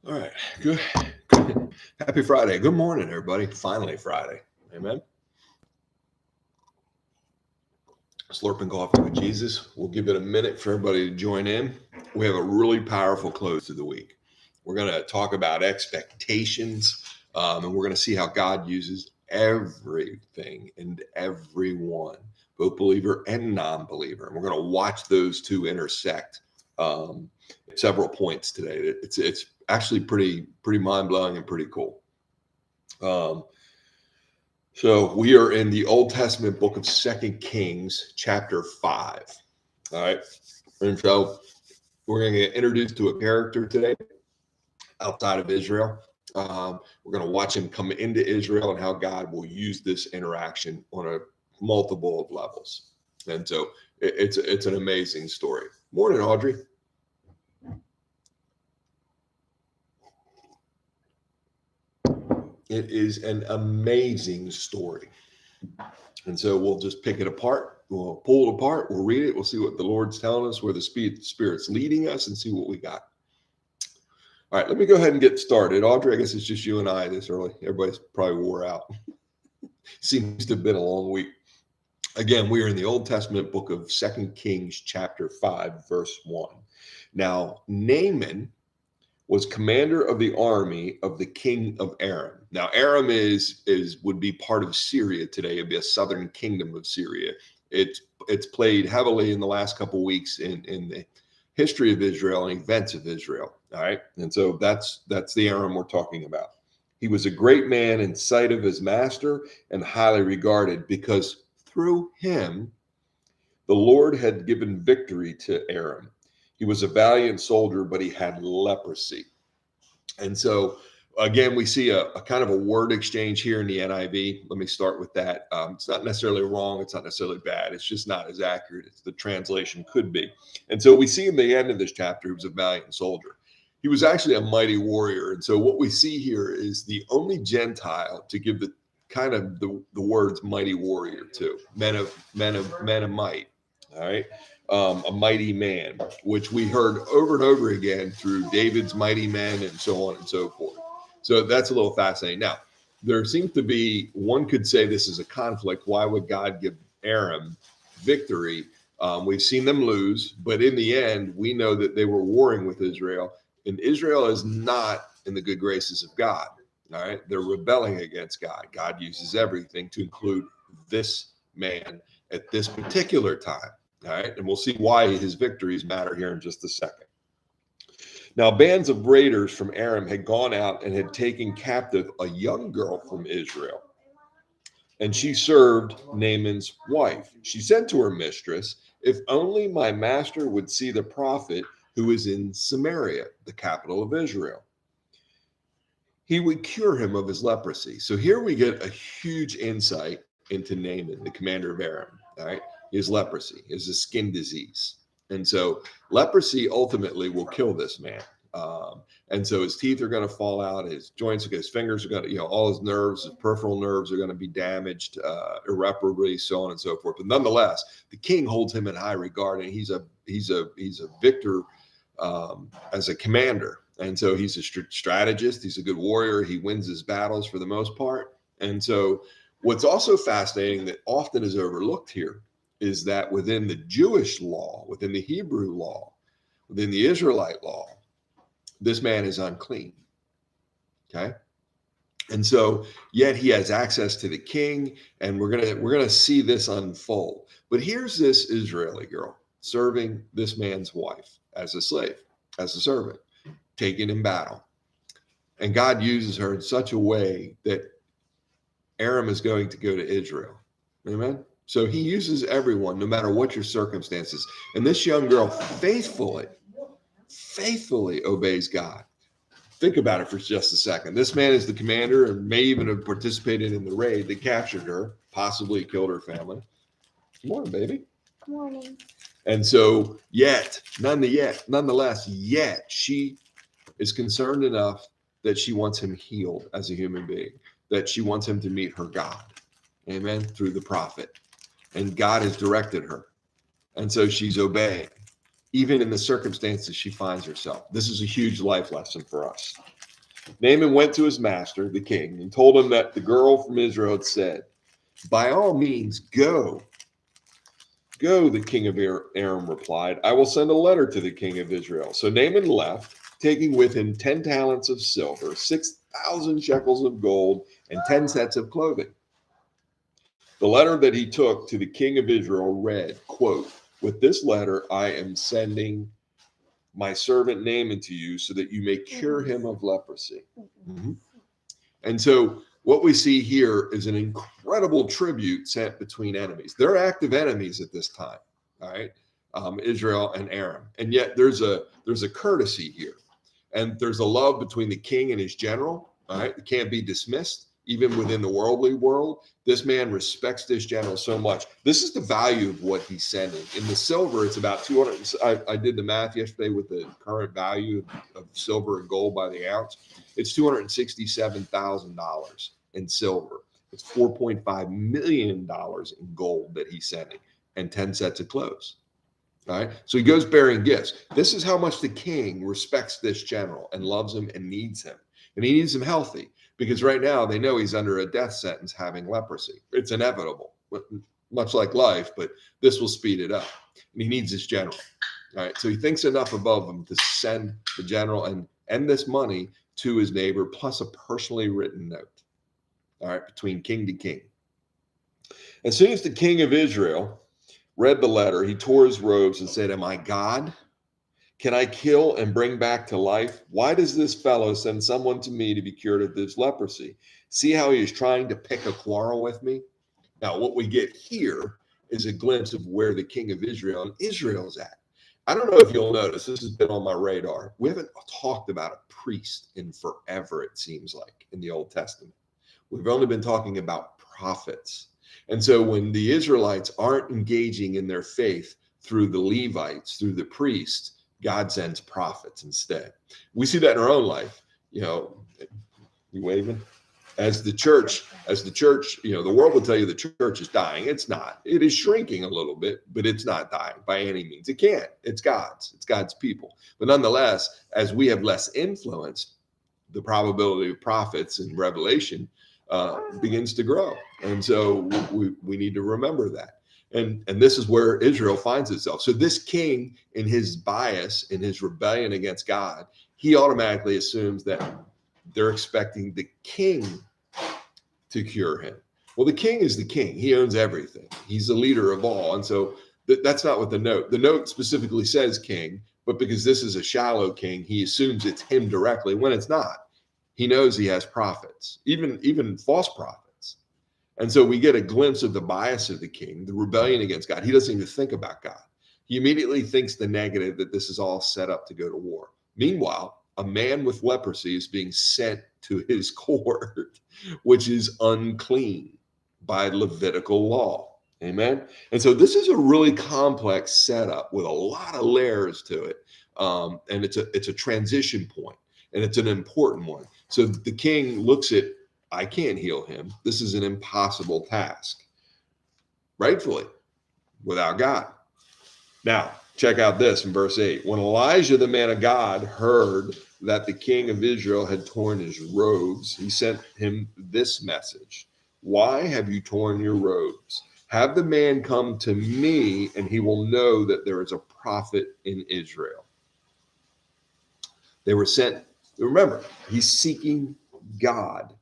All right. Good. Good. Happy Friday. Good morning, everybody. Finally Friday. Amen. Slurping coffee with Jesus. We'll give it a minute for everybody to join in. We have a really powerful close to the week. We're going to talk about expectations, and we're going to see how God uses everything and everyone, both believer and non-believer. And we're going to watch those two intersect at several points today. It's actually pretty mind-blowing and pretty cool. So we are in the Old Testament book of 2 Kings, chapter 5. All right. And so we're going to get introduced to a character today outside of Israel. We're going to watch him come into Israel and how God will use this interaction on a multiple of levels. And so it's an amazing story. Morning, Audrey. It is an amazing story. And so we'll just pick it apart. We'll pull it apart. We'll read it. We'll see what the Lord's telling us, where the Spirit's leading us, and see what we got. All right, let me go ahead and get started. Audrey, I guess it's just you and I this early. Everybody's probably wore out. Seems to have been a long week. Again, we are in the Old Testament book of 2 Kings, chapter 5, verse 1. Now, Naaman was commander of the army of the king of Aram. Now, Aram would be part of Syria today. It'd be a southern kingdom of Syria. It's played heavily in the last couple of weeks in the history of Israel and events of Israel. All right, and so that's the Aram we're talking about. He was a great man in sight of his master and highly regarded, because through him the Lord had given victory to Aram. He was a valiant soldier, but he had leprosy. And so, again, we see a kind of a word exchange here in the NIV. Let me start with that. It's not necessarily wrong. It's not necessarily bad. It's just not as accurate as the translation could be. And so we see in the end of this chapter, he was a valiant soldier. He was actually a mighty warrior. And so what we see here is the only Gentile to give the kind of the words mighty warrior to, men of might. All right. A mighty man, which we heard over and over again through David's mighty men and so on and so forth. So that's a little fascinating. Now, there seems to be, one could say this is a conflict. Why would God give Aram victory? We've seen them lose, but in the end, we know that they were warring with Israel, and Israel is not in the good graces of God. All right. They're rebelling against God. God uses everything, to include this man at this particular time. All right. And we'll see why his victories matter here in just a second. Now, bands of raiders from Aram had gone out and had taken captive a young girl from Israel, and she served Naaman's wife. She said to her mistress, "If only my master would see the prophet who is in Samaria, the capital of Israel, he would cure him of his leprosy." So here we get a huge insight into Naaman, the commander of Aram. All right. His leprosy is a skin disease. And so leprosy ultimately will kill this man. And so his teeth are going to fall out, his joints, his fingers are going to, all his nerves, his peripheral nerves are going to be damaged irreparably, so on and so forth. But nonetheless, the king holds him in high regard, and he's a victor as a commander. And so he's a strategist. He's a good warrior. He wins his battles for the most part. And so what's also fascinating that often is overlooked here is that within the Jewish law, within the Hebrew law, within the Israelite law, this man is unclean. Okay. And so yet he has access to the king, and we're gonna see this unfold. But here's this Israeli girl serving this man's wife as a slave, as a servant, taken in battle. And God uses her in such a way that Aram is going to go to Israel. Amen. So he uses everyone, no matter what your circumstances. And this young girl faithfully obeys God. Think about it for just a second. This man is the commander and may even have participated in the raid that captured her, possibly killed her family. Good morning, baby. Good morning. And so nonetheless, she is concerned enough that she wants him healed as a human being, that she wants him to meet her God. Amen. Through the prophet. And God has directed her. And so she's obeying, even in the circumstances she finds herself. This is a huge life lesson for us. Naaman went to his master, the king, and told him that the girl from Israel had said, "By all means, go." "Go," the king of Aram replied. "I will send a letter to the king of Israel." So Naaman left, taking with him 10 talents of silver, 6,000 shekels of gold, and 10 sets of clothing. The letter that he took to the king of Israel read, quote, "With this letter I am sending my servant Naaman to you so that you may cure him of leprosy." Mm-hmm. And so what we see here is an incredible tribute sent between enemies. They're active enemies at this time, all right, Israel and Aram. And yet there's a courtesy here, and there's a love between the king and his general. All right, it can't be dismissed. Even within the worldly world, this man respects this general so much. This is the value of what he's sending. In the silver, it's about 200. I did the math yesterday with the current value of silver and gold by the ounce. It's $267,000 in silver. It's $4.5 million in gold that he's sending, and 10 sets of clothes. All right. So he goes bearing gifts. This is how much the king respects this general and loves him and needs him. And he needs him healthy, because right now they know he's under a death sentence having leprosy. It's inevitable, much like life, but this will speed it up. And he needs his general. All right. So he thinks enough above him to send the general and this money to his neighbor, plus a personally written note. All right. Between king to king. As soon as the king of Israel read the letter, he tore his robes and said, "Am I God? Can I kill and bring back to life? Why does this fellow send someone to me to be cured of this leprosy? See how he is trying to pick a quarrel with me?" Now, what we get here is a glimpse of where the king of Israel and Israel is at. I don't know if you'll notice, this has been on my radar. We haven't talked about a priest in forever, it seems like, in the Old Testament. We've only been talking about prophets. And so when the Israelites aren't engaging in their faith through the Levites, through the priests, God sends prophets instead. We see that in our own life. You waving? As the church, the world will tell you the church is dying. It's not. It is shrinking a little bit, but it's not dying by any means. It can't. It's God's people. But nonetheless, as we have less influence, the probability of prophets and revelation begins to grow. And so we need to remember that. And this is where Israel finds itself. So this king, in his bias, in his rebellion against God, he automatically assumes that they're expecting the king to cure him. Well, the king is the king. He owns everything. He's the leader of all. And so that's not what the note specifically says king, but because this is a shallow king, he assumes it's him directly when it's not. He knows he has prophets, even false prophets. And so we get a glimpse of the bias of the king, the rebellion against God. He doesn't even think about God. He immediately thinks the negative, that this is all set up to go to war. Meanwhile, a man with leprosy is being sent to his court, which is unclean by Levitical law. Amen. And so this is a really complex setup with a lot of layers to it. And it's a transition point, and it's an important one. So the king looks at, I can't heal him. This is an impossible task, rightfully, without God. Now, check out this in verse 8. When Elijah, the man of God, heard that the king of Israel had torn his robes, he sent him this message: "Why have you torn your robes? Have the man come to me, and he will know that there is a prophet in Israel." They were sent. Remember, he's seeking God.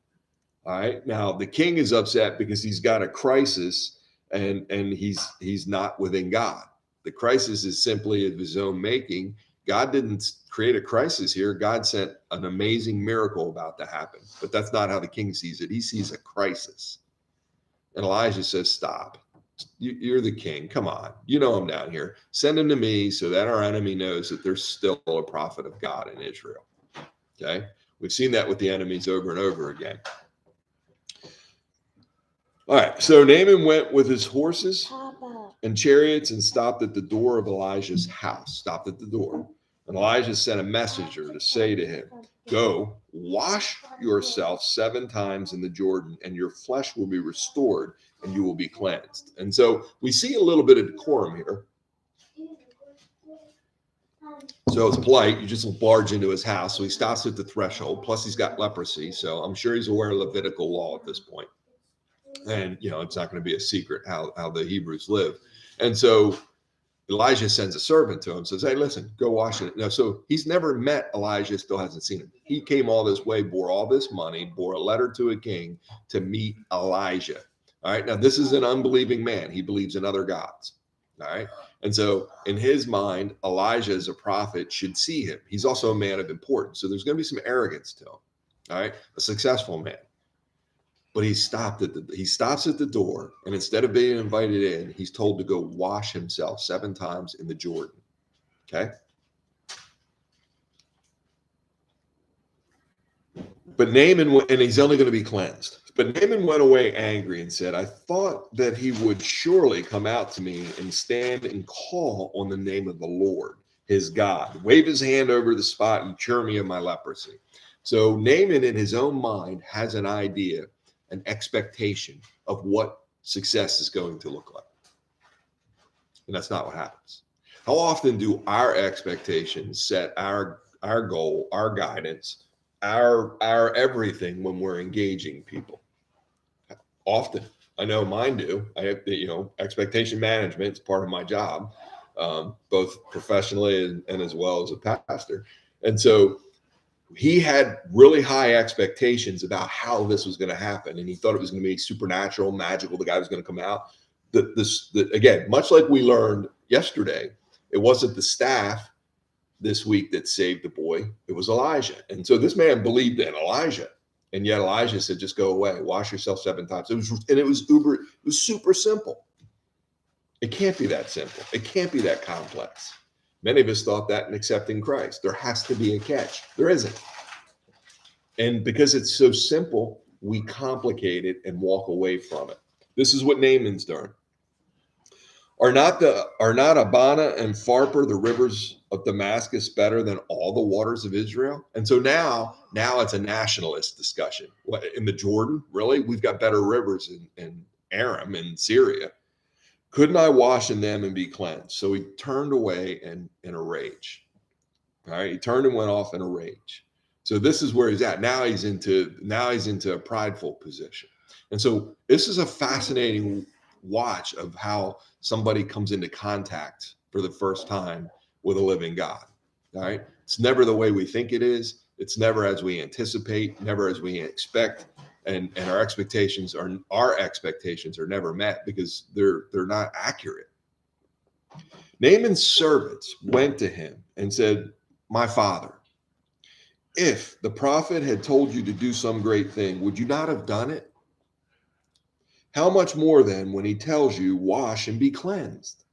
All right. Now the king is upset because he's got a crisis, and he's not within God. The crisis is simply of his own making. God didn't create a crisis here. God sent an amazing miracle about to happen. But that's not how the king sees it. He sees a crisis. And Elijah says, "Stop. You're the king. Come on. You know I'm down here. Send him to me so that our enemy knows that there's still a prophet of God in Israel." Okay. We've seen that with the enemies over and over again. All right, so Naaman went with his horses and chariots and stopped at the door of Elijah's house. Stopped at the door. And Elijah sent a messenger to say to him, "Go, wash yourself 7 times in the Jordan, and your flesh will be restored, and you will be cleansed." And so we see a little bit of decorum here. So it's polite. You just barge into his house. So he stops at the threshold. Plus, he's got leprosy. So I'm sure he's aware of Levitical law at this point. And, it's not going to be a secret how the Hebrews live. And so Elijah sends a servant to him, says, hey, listen, go wash it. No, so he's never met Elijah, still hasn't seen him. He came all this way, bore all this money, bore a letter to a king to meet Elijah. All right. Now, this is an unbelieving man. He believes in other gods. All right. And so in his mind, Elijah as a prophet should see him. He's also a man of importance. So there's going to be some arrogance to him. All right. A successful man. But he stops at the door, and instead of being invited in, he's told to go wash himself 7 times in the Jordan. Okay. But Naaman, and he's only going to be cleansed. But Naaman went away angry and said, I thought that he would surely come out to me and stand and call on the name of the Lord, his God, wave his hand over the spot and cure me of my leprosy. So Naaman in his own mind has an idea, an expectation of what success is going to look like. And that's not what happens. How often do our expectations set our goal, our guidance, our everything when we're engaging people? Often. I know mine do. I have, expectation management is part of my job, both professionally and as well as a pastor. And so he had really high expectations about how this was going to happen. And he thought it was going to be supernatural, magical. The guy was going to come out. Again, much like we learned yesterday, it wasn't the staff this week that saved the boy. It was Elijah. And so this man believed in Elijah. And yet Elijah said, just go away, wash yourself 7 times. It was super simple. It can't be that simple. It can't be that complex. Many of us thought that in accepting Christ. There has to be a catch. There isn't. And because it's so simple, we complicate it and walk away from it. This is what Naaman's done. Are not Abana and Pharpar, the rivers of Damascus, better than all the waters of Israel? And so now it's a nationalist discussion. What, in the Jordan, really? We've got better rivers in Aram in Syria. Couldn't I wash in them and be cleansed? So he turned away in a rage. All right, he turned and went off in a rage. So this is where he's at. Now he's into a prideful position. And so this is a fascinating watch of how somebody comes into contact for the first time with a living God. All right. It's never the way we think it is. It's never as we anticipate, never as we expect. And our expectations are never met because they're not accurate. Naaman's servants went to him and said, my father, if the prophet had told you to do some great thing, would you not have done it? How much more then when he tells you, wash and be cleansed?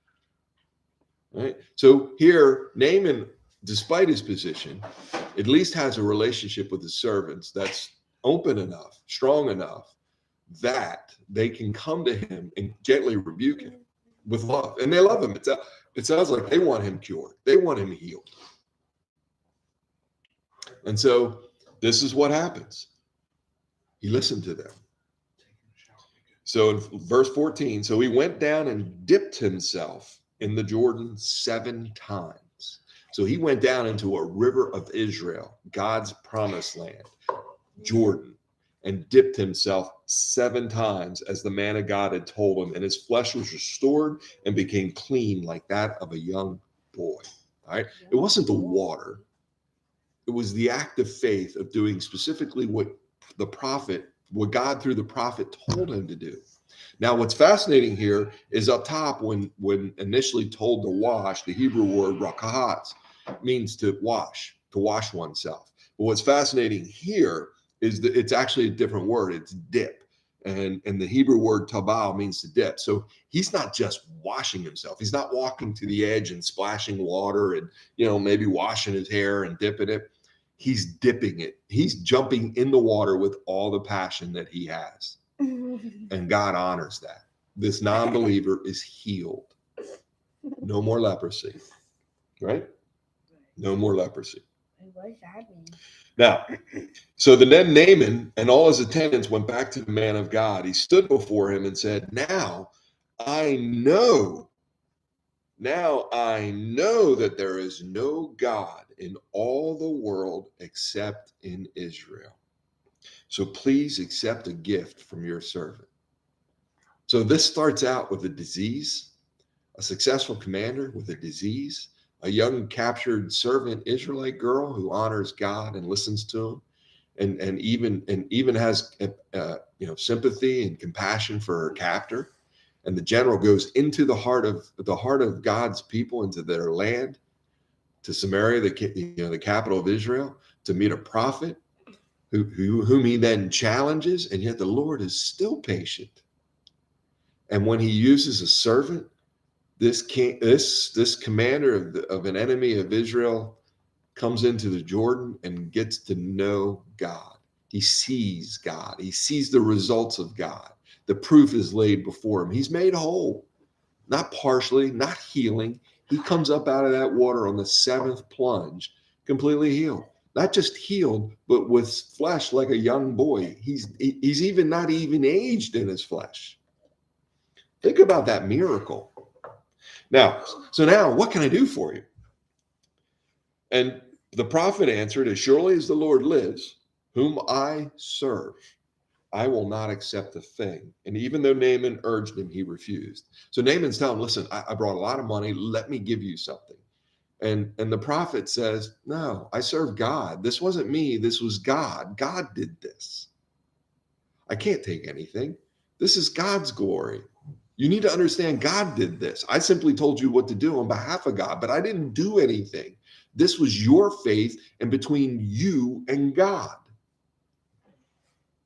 Right? So here, Naaman, despite his position, at least has a relationship with his servants that's open enough, strong enough that they can come to him and gently rebuke him with love. And they love him. It sounds like they want him cured. They want him healed. And so this is what happens. He listened to them. So in verse 14, so he went down and dipped himself in the Jordan 7 times. So he went down into a river of Israel, God's promised land, Jordan, and dipped himself 7 times as the man of God had told him. And his flesh was restored and became clean like that of a young boy. All right. It wasn't the water. It was the act of faith of doing specifically what God through the prophet told him to do. Now, what's fascinating here is up top when initially told to wash, the Hebrew word rakahat means to wash oneself. But what's fascinating here is that it's actually a different word. It's dip. And the Hebrew word tabal means to dip. So he's not just washing himself. He's not walking to the edge and splashing water and, maybe washing his hair and dipping it. He's dipping it. He's jumping in the water with all the passion that he has. And God honors that. This non-believer is healed. No more leprosy. Right? No more leprosy. What does that mean? Now, so then Naaman and all his attendants went back to the man of God. He stood before him and said, now I know Now I know that there is no God in all the world except in Israel. So please accept a gift from your servant. So this starts out with a disease, a successful commander with a disease, a young captured servant Israelite girl who honors God and listens to him, and even has sympathy and compassion for her captor. And the general goes into the heart of God's people, into their land, to Samaria, the capital of Israel, to meet a prophet whom he then challenges, and yet the Lord is still patient. And when he uses a servant, this commander of an enemy of Israel comes into the Jordan and gets to know God. He sees God. He sees the results of God. The proof is laid before him. He's made whole, not partially, not healing. He comes up out of that water on the seventh plunge, completely healed. Not just healed, but with flesh like a young boy. He's even not even aged in his flesh. Think about that miracle. Now, what can I do for you? And the prophet answered, as surely as the Lord lives, whom I serve, I will not accept a thing. And even though Naaman urged him, he refused. So Naaman's telling him, listen, I brought a lot of money. Let me give you something. And the prophet says, no, I serve God. This wasn't me. This was God. God did this. I can't take anything. This is God's glory. You need to understand God did this. I simply told you what to do on behalf of God, but I didn't do anything. This was your faith and between you and God.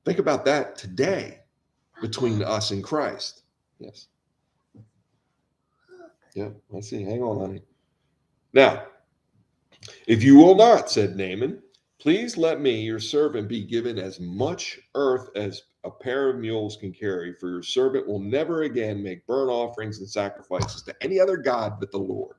Think about that today between us and Christ. Yes. Yeah, I see. Hang on, honey. Now, if you will not, said Naaman, please let me, your servant, be given as much earth as a pair of mules can carry, for your servant will never again make burnt offerings and sacrifices to any other God but the Lord.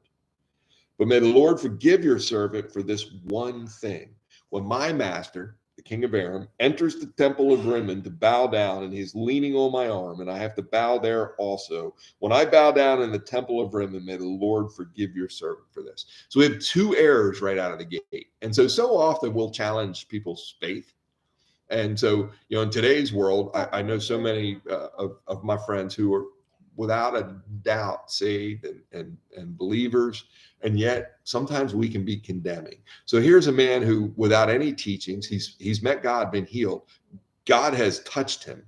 But may the Lord forgive your servant for this one thing. When my master, the king of Aram, enters the temple of Rimmon to bow down, and he's leaning on my arm, and I have to bow there also. When I bow down in the temple of Rimmon, may the Lord forgive your servant for this. So we have two errors right out of the gate. And so often we'll challenge people's faith. And so, in today's world, I know so many of my friends who are without a doubt saved and believers, and yet sometimes we can be condemning. So here's a man who, without any teachings, he's met God, been healed. God has touched him,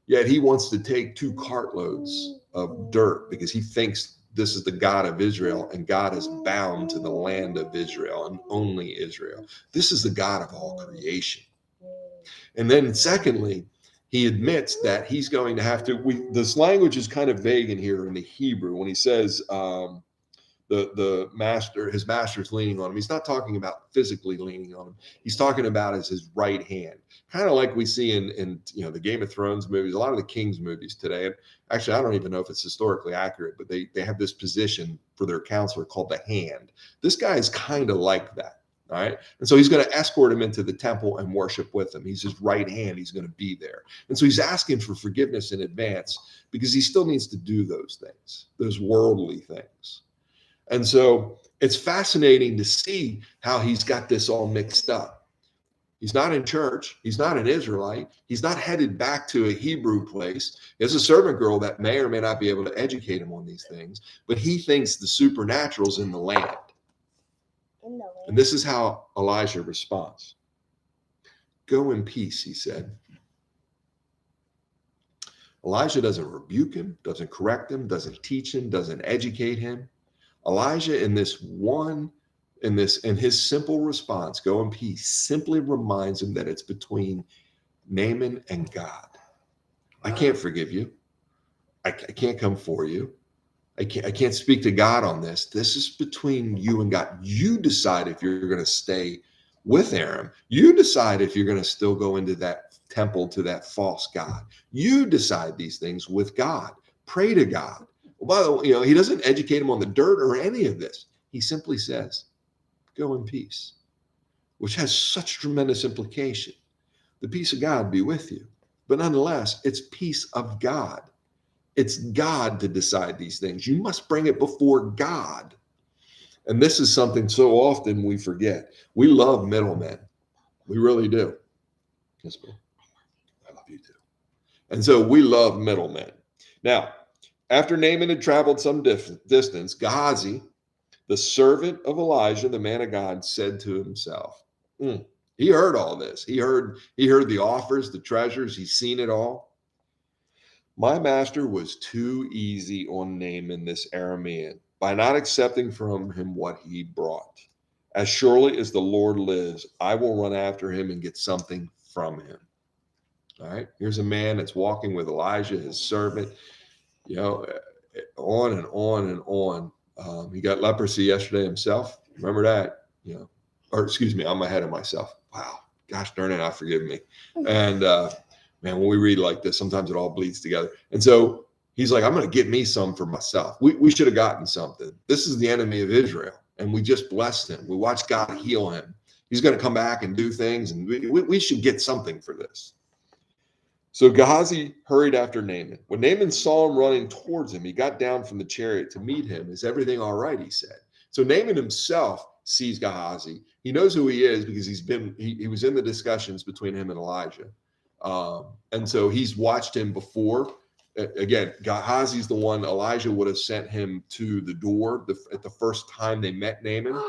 yet he wants to take 2 cartloads of dirt because he thinks this is the God of Israel, and God is bound to the land of Israel and only Israel. This is the God of all creation. And then secondly, he admits that he's going to have to, this language is kind of vague in here in the Hebrew when he says his master's leaning on him. He's not talking about physically leaning on him. He's talking about as his right hand, kind of like we see in the Game of Thrones movies, a lot of the King's movies today. And actually, I don't even know if it's historically accurate, but they have this position for their counselor called the hand. This guy is kind of like that. All right. And so he's going to escort him into the temple and worship with him. He's his right hand. He's going to be there. And so he's asking for forgiveness in advance because he still needs to do those things, those worldly things. And so it's fascinating to see how he's got this all mixed up. He's not in church. He's not an Israelite. He's not headed back to a Hebrew place. He has a servant girl that may or may not be able to educate him on these things, but he thinks the supernatural's in the land. And this is how Elijah responds. Go in peace, he said. Elijah doesn't rebuke him, doesn't correct him, doesn't teach him, doesn't educate him. Elijah in his simple response, go in peace, simply reminds him that it's between Naaman and God. I can't forgive you. I can't come for you. I can't speak to God on this. This is between you and God. You decide if you're going to stay with Aram. You decide if you're going to still go into that temple to that false God. You decide these things with God. Pray to God. Well, by the way, he doesn't educate him on the dirt or any of this. He simply says, go in peace, which has such tremendous implication. The peace of God be with you. But nonetheless, it's peace of God. It's God to decide these things. You must bring it before God. And this is something so often we forget. We love middlemen. We really do. Yes, ma'am. I love you too. And so we love middlemen. Now, after Naaman had traveled some distance, Gehazi, the servant of Elijah, the man of God, said to himself, he heard all this. He heard the offers, the treasures. He's seen it all. My master was too easy on Naaman, this Aramean, by not accepting from him what he brought. As surely as the Lord lives, I will run after him and get something from him. All right. Here's a man that's walking with Elijah, his servant, on and on and on. He got leprosy yesterday himself. Remember that? Or excuse me, I'm ahead of myself. Wow. Gosh darn it, I forgive me. And man, when we read like this, sometimes it all bleeds together. And so he's like, I'm going to get me some for myself. We should have gotten something. This is the enemy of Israel. And we just blessed him. We watched God heal him. He's going to come back and do things. And we should get something for this. So Gehazi hurried after Naaman. When Naaman saw him running towards him, he got down from the chariot to meet him. Is everything all right? He said. So Naaman himself sees Gehazi. He knows who he is because he was in the discussions between him and Elijah. And so he's watched him before. Again, Gehazi's the one Elijah would have sent him to the door at the first time they met Naaman.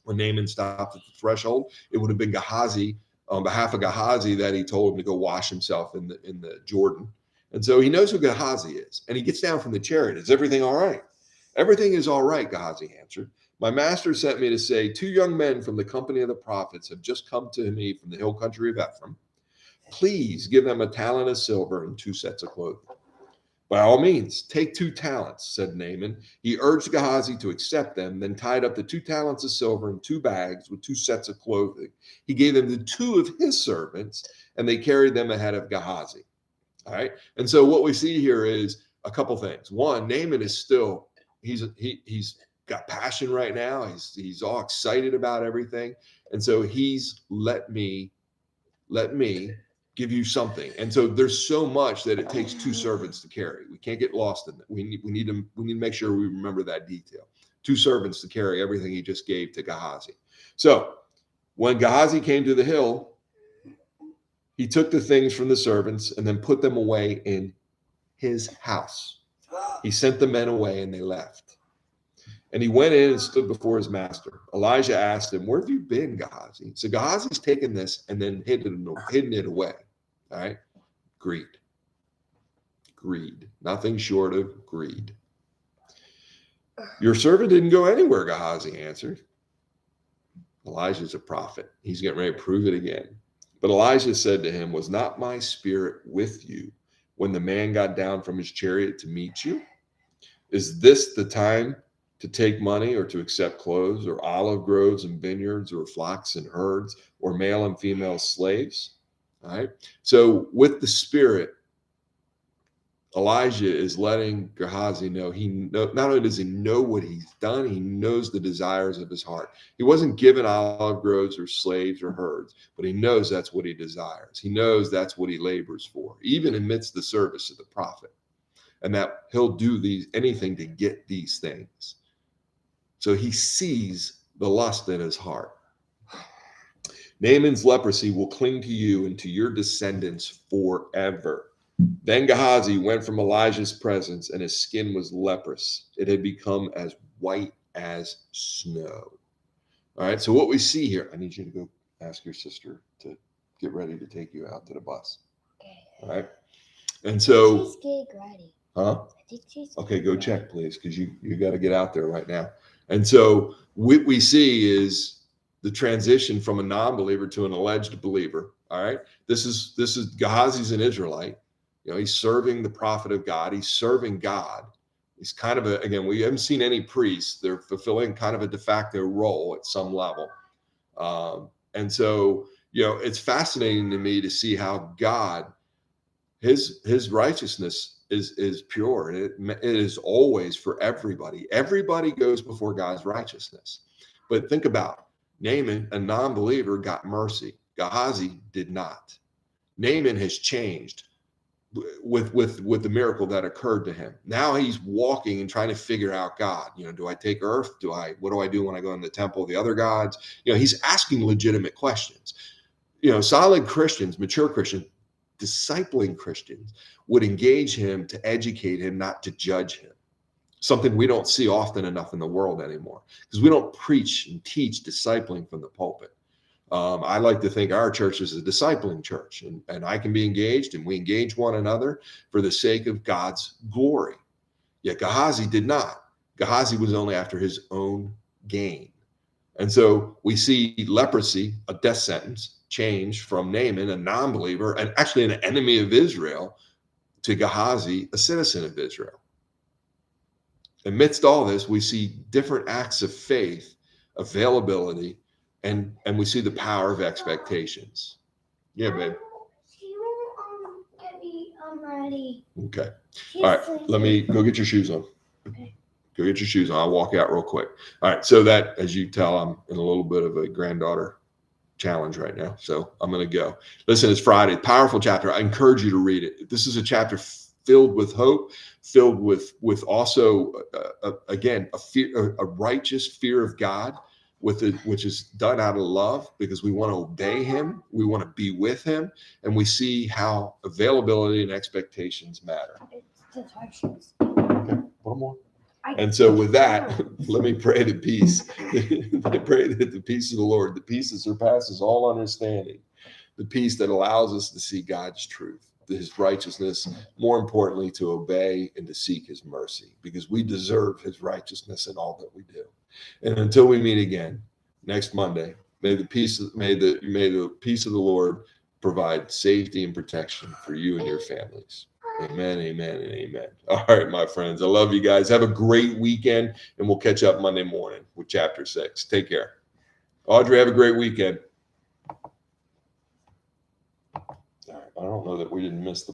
When Naaman stopped at the threshold, it would have been Gehazi, on behalf of Gehazi, that he told him to go wash himself in the Jordan. And so he knows who Gehazi is. And he gets down from the chariot. Is everything all right? Everything is all right, Gehazi answered. My master sent me to say, 2 young men from the company of the prophets have just come to me from the hill country of Ephraim. Please give them a talent of silver and 2 sets of clothing. By all means, take 2 talents, said Naaman. He urged Gehazi to accept them, then tied up the 2 talents of silver in 2 bags with 2 sets of clothing. He gave them to 2 of his servants, and they carried them ahead of Gehazi. All right. And so what we see here is a couple things. One, Naaman is still, he's got passion right now. He's all excited about everything. And so he's let me give you something. And so there's so much that it takes 2 servants to carry. We can't get lost in that. We need to make sure we remember that detail. 2 servants to carry everything he just gave to Gehazi. So when Gehazi came to the hill, he took the things from the servants and then put them away in his house. He sent the men away and they left. And he went in and stood before his master. Elijah asked him, where have you been, Gehazi? So Gehazi's taken this and then hidden it away. All right. Greed. Nothing short of greed. Your servant didn't go anywhere, Gehazi answered. Elijah's a prophet. He's getting ready to prove it again. But Elijah said to him, was not my spirit with you when the man got down from his chariot to meet you? Is this the time to take money or to accept clothes or olive groves and vineyards or flocks and herds or male and female slaves? All right. So with the Spirit, Elijah is letting Gehazi know not only does he know what he's done, he knows the desires of his heart. He wasn't given olive groves or slaves or herds, but he knows that's what he desires. He knows that's what he labors for, even amidst the service of the prophet, and that he'll do anything to get these things. So he sees the lust in his heart. Naaman's leprosy will cling to you and to your descendants forever. Then Gehazi went from Elijah's presence, and his skin was leprous. It had become as white as snow. All right, so what we see here, I need you to go ask your sister to get ready to take you out to the bus. Okay. All right. And so. She's getting ready. Huh? I think she's okay, go check, please, because you got to get out there right now. And so what we see is the transition from a non-believer to an alleged believer. All right. This is Gehazi's an Israelite. He's serving the prophet of God. He's serving God. He's kind of again, we haven't seen any priests. They're fulfilling kind of a de facto role at some level. And so, it's fascinating to me to see how God, his righteousness is pure. And it is always for everybody. Everybody goes before God's righteousness. But think about Naaman, a non-believer, got mercy. Gehazi did not. Naaman has changed. with the miracle that occurred to him. Now he's walking and trying to figure out God. Do I take earth? What do I do when I go in the temple of the other gods? He's asking legitimate questions. Solid Christians, mature Christians, discipling Christians would engage him to educate him, not to judge him. Something we don't see often enough in the world anymore, because we don't preach and teach discipling from the pulpit. I like to think our church is a discipling church, and I can be engaged, and we engage one another for the sake of God's glory. Yet Gehazi did not. Gehazi was only after his own gain. And so we see leprosy, a death sentence, change from Naaman, a non-believer, and actually an enemy of Israel, to Gehazi, a citizen of Israel. Amidst all this, we see different acts of faith, availability, and we see the power of expectations. Yeah, babe. Get me ready. Okay. All right. Let me go get your shoes on. Okay. Go get your shoes on. I'll walk out real quick. All right. So that, as you tell, I'm in a little bit of a granddaughter challenge right now. So I'm going to go. Listen, it's Friday. Powerful chapter. I encourage you to read it. This is a chapter filled with hope, filled with also, again, a righteous fear of God, which is done out of love, because we want to obey him. We want to be with him. And we see how availability and expectations matter. It's hard shoes. Okay, one more. And so with that, let me pray the peace. I pray that the peace of the Lord, the peace that surpasses all understanding, the peace that allows us to see God's truth, his righteousness, more importantly, to obey and to seek his mercy, because we deserve his righteousness in all that we do. And until we meet again next Monday, may the peace of the Lord provide safety and protection for you and your families. Amen, amen, and amen. All right, my friends. I love you guys. Have a great weekend, and we'll catch up Monday morning with chapter 6. Take care. Audrey, have a great weekend. All right, I don't know that we didn't miss the